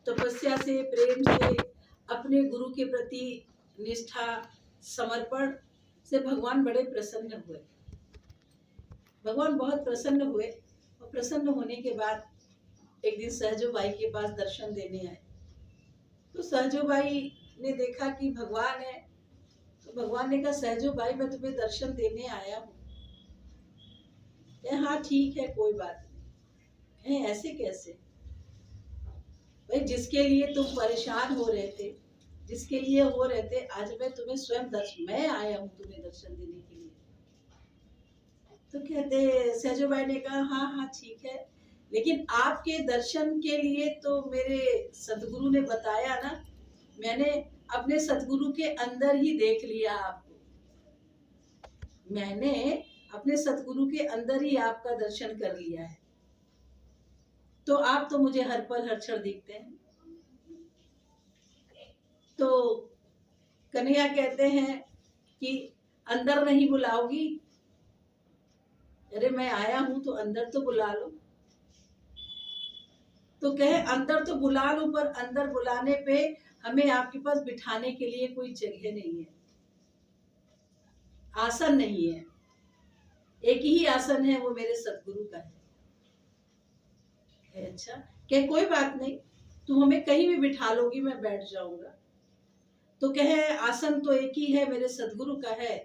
तपस्या से, प्रेम से, अपने गुरु के प्रति निष्ठा, समर्पण से भगवान बड़े प्रसन्न हुए। भगवान बहुत प्रसन्न हुए और प्रसन्न होने के बाद एक दिन सहजो बाई के पास दर्शन देने आए। तो सहजो बाई ने देखा कि भगवान है, तो भगवान ने कहा, सहजो बाई मैं तुम्हें दर्शन देने आया हूँ। हाँ ठीक है, कोई बात नहीं। ऐसे कैसे भाई, जिसके लिए तुम परेशान हो रहे थे, जिसके लिए हो रहे थे, आज मैं तुम्हें स्वयं मैं आया हूँ तुम्हें दर्शन देने के लिए। तो कहते, सहजो बाई ने कहा, हाँ हाँ ठीक है, लेकिन आपके दर्शन के लिए तो मेरे सदगुरु ने बताया ना, मैंने अपने सदगुरु के अंदर ही देख लिया आपको, मैंने अपने सदगुरु के अंदर ही आपका दर्शन कर लिया है, तो आप तो मुझे हर पल हर क्षण दिखते हैं। तो कन्हैया कहते हैं कि अंदर नहीं बुलाओगी? अरे मैं आया हूं तो अंदर तो बुला लो। तो कहे, अंदर तो बुला लो, पर अंदर बुलाने पे हमें आपके पास बिठाने के लिए कोई जगह नहीं है, आसन नहीं है। एक ही आसन है, वो मेरे सतगुरु का है। अच्छा, क्या कोई बात नहीं, तुम हमें कहीं भी बिठा लोगी, मैं बैठ जाऊंगा। तो कहे, आसन तो एक ही है, मेरे सतगुरु का है,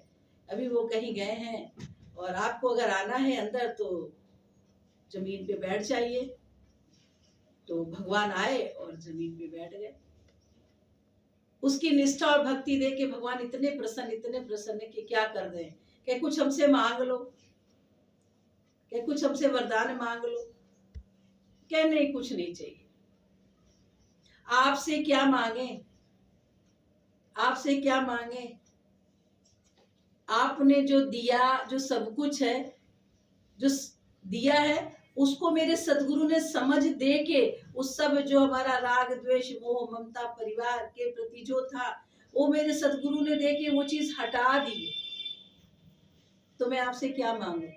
अभी वो कहीं गए हैं, और आपको अगर आना है अंदर तो जमीन पे बैठ जाइए। तो भगवान आए और जमीन पे बैठ गए। उसकी निष्ठा और भक्ति देख के भगवान इतने प्रसन्न कि क्या कर दें, क्या कुछ हमसे मांग लो, क्या कुछ हमसे वरदान मांग लो। क्या नहीं, कुछ नहीं चाहिए। आपसे क्या मांगे, आपसे क्या मांगे? आपने जो दिया, जो सब कुछ है, जो दिया है, उसको मेरे सदगुरु ने समझ दे के, उस सब जो हमारा राग द्वेष मोह ममता परिवार के प्रति जो था, वो मेरे सदगुरु ने दे के वो चीज हटा दी। तो मैं आपसे क्या मांगू?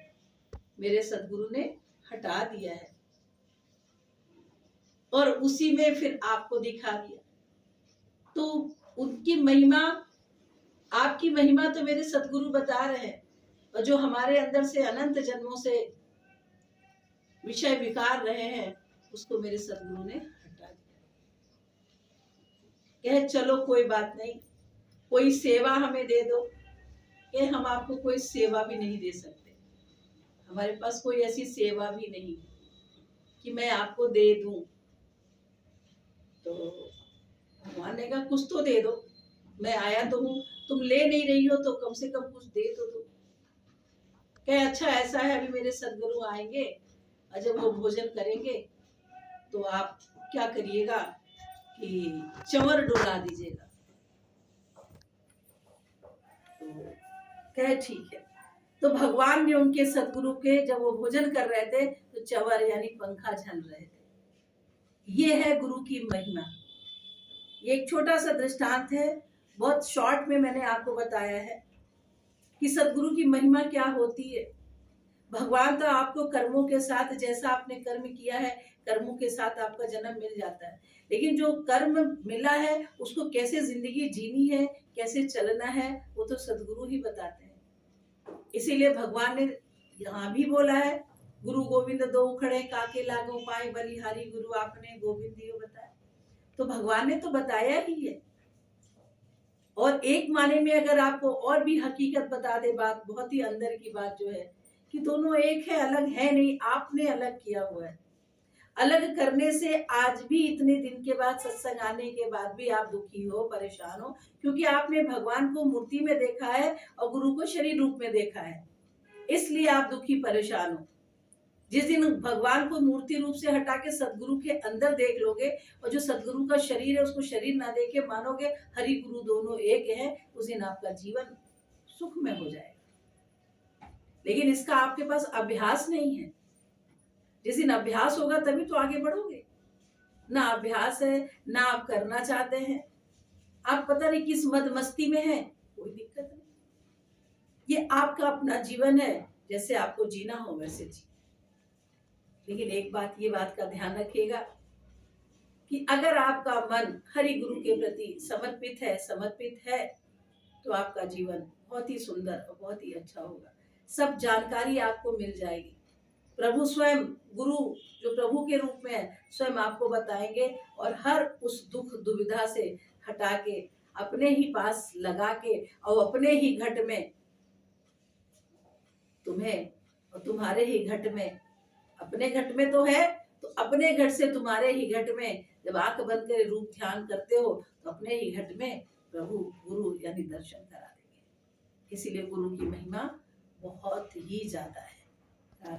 मेरे सदगुरु ने हटा दिया है, और उसी में फिर आपको दिखा दिया। तो उनकी महिमा, आपकी महिमा तो मेरे सदगुरु बता रहे हैं, और जो हमारे अंदर से अनंत जन्मों से विषय विकार रहे हैं, उसको मेरे सदगुरु ने हटा दिया। कहे, चलो कोई बात नहीं, कोई सेवा हमें दे दो। कि हम आपको कोई सेवा भी नहीं दे सकते, हमारे पास कोई ऐसी सेवा भी नहीं कि मैं आपको दे दूं। तो भगवान ने कहा, कुछ तो दे दो, मैं आया तो हूं, तुम ले नहीं रही हो तो कम से कम कुछ दे तो दो। कहे, अच्छा ऐसा है, अभी मेरे सदगुरु आएंगे और जब वो भोजन करेंगे तो आप क्या करिएगा कि चंवर डुला दीजिएगा। तो कहे, ठीक है। तो भगवान ने उनके सदगुरु के, जब वो भोजन कर रहे थे तो चंवर यानी पंखा झल रहे थे। ये है गुरु की महिमा। ये एक छोटा सा दृष्टांत है, बहुत शॉर्ट में मैंने आपको बताया है कि सदगुरु की महिमा क्या होती है। भगवान तो आपको कर्मों के साथ, जैसा आपने कर्म किया है, कर्मों के साथ आपका जन्म मिल जाता है, लेकिन जो कर्म मिला है उसको कैसे जिंदगी जीनी है, कैसे चलना है, वो तो सदगुरु ही बताते हैं। इसीलिए भगवान ने यहाँ भी बोला है, गुरु गोविंद दो खड़े काके लागो पाए, बलिहारी गुरु आपने गोविंद दियो बताया। तो भगवान ने तो बताया ही है। और एक माने में अगर आपको और भी हकीकत बता दे, बात बहुत ही अंदर की बात जो है, कि दोनों एक है, अलग है नहीं, आपने अलग किया हुआ है। अलग करने से आज भी इतने दिन के बाद, सत्संग आने के बाद भी आप दुखी हो, परेशान हो, क्योंकि आपने भगवान को मूर्ति में देखा है और गुरु को शरीर रूप में देखा है, इसलिए आप दुखी परेशान हो। जिस दिन भगवान को मूर्ति रूप से हटा के सदगुरु के अंदर देख लोगे, और जो सदगुरु का शरीर है उसको शरीर ना देखे मानोगे हरि गुरु दोनों एक है, उस दिन आपका जीवन सुख में हो जाएगा। लेकिन इसका आपके पास अभ्यास नहीं है। जिस दिन अभ्यास होगा तभी तो आगे बढ़ोगे। ना अभ्यास है, ना आप करना चाहते हैं, आप पता नहीं किस मद मस्ती में हैं, कोई दिक्कत नहीं। ये आपका अपना जीवन है, जैसे आपको जीना हो वैसे जी। लेकिन एक बात, ये बात का ध्यान रखिएगा कि कि अगर आपका मन हरि गुरु के प्रति समर्पित है तो आपका जीवन बहुत ही सुंदर और बहुत ही अच्छा होगा। सब जानकारी आपको मिल जाएगी। प्रभु स्वयं, गुरु जो प्रभु के रूप में है, स्वयं आपको बताएंगे और हर उस दुख दुविधा से हटा के अपने ही पास लगा के और अपने ही घट में तुम्हें और तुम्हारे ही घट में, अपने घट में तो है तो अपने घट से तुम्हारे ही घट में जब आंख बंद कर रूप ध्यान करते हो तो अपने ही घट में प्रभु गुरु यानी दर्शन करा देंगे। इसीलिए गुरु की महिमा बहुत ही ज्यादा है।